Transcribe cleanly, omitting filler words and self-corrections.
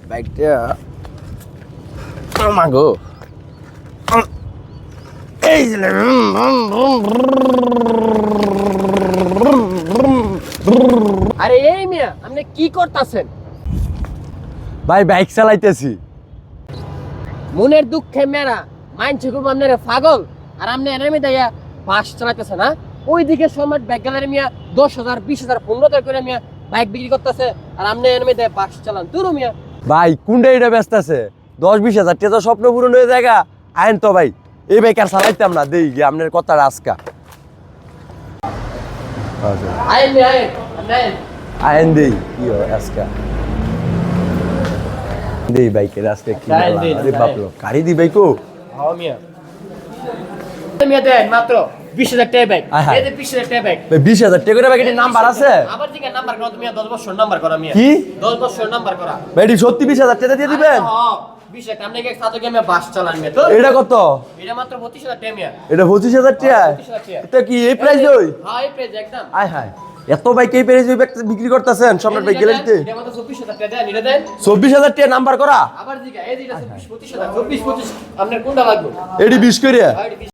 বাইকটা মাগো এই যে আরে এই মিয়া আপনি কি করতেছেন? ভাই বাইক চালাইতেছি। মনের দুঃখে মেরা মাইনছে খুব আপনার পাগল আর আপনি এর মধ্যে বাস চালাইতেছে না ওইদিকে সময় ব্যাগ গ্যালারি মিয়া 10,000 20,000 15,000 করে মিয়া বাইক বিক্রি করতেছে আর আপনি এর মধ্যে বাস চালান তুরু মিয়া। ভাই কোনটা এটা ব্যস্ত আছে 10-20 হাজার টাকা স্বপ্ন পূরণ হয়ে জায়গা আইন তো ভাই এই বাইক আর চালাইতাম না দেই গিয়ে আপনার কথা আজকা আইন মিয়া আইন আইন দেই কি হয় আজকা দেই বাইকের আজকে কি আইন দেই, আরে আইন। বাপলো গাড়ি দি বাইকো হ্যাঁ মিয়া মিয়া দেন মাত্র 20,000 টাকা ব্যাগ আয় হায়। এই যে 20,000 টাকা ব্যাগ 20,000 টাকা করে বাইকের নাম্বার আছে আবার দিকে নাম্বার করা তুমি 10 বছর নাম্বার করা মিয়া কি 10 বছর নাম্বার করা ভাই এটি সত্যি 20,000 টাকা দিয়ে দিবেন হ্যাঁ 20,000 টাকা আপনাকে সাথে গিয়ে আমি বাস চালান মিয়া তো এটা কত এটা মাত্র 25,000 টাকা মিয়া এটা 25,000 টাকা 25,000 টাকা এটা কি এই প্রাইস ওই হ্যাঁ এই প্রাইস একদম আয় হায় এত বাইক এই প্রাইস ওই বিক্রি করতেছেন সম্রাট বাইক গ্যালারিতে এটা মাত্র 24,000 টাকা দেন এটা দেন 24,000 টাকা নাম্বার করা আবার দিকে এই যে 25,000 আপনার কোনটা লাগবে এটি 20 করে হ্যাঁ, এটা 20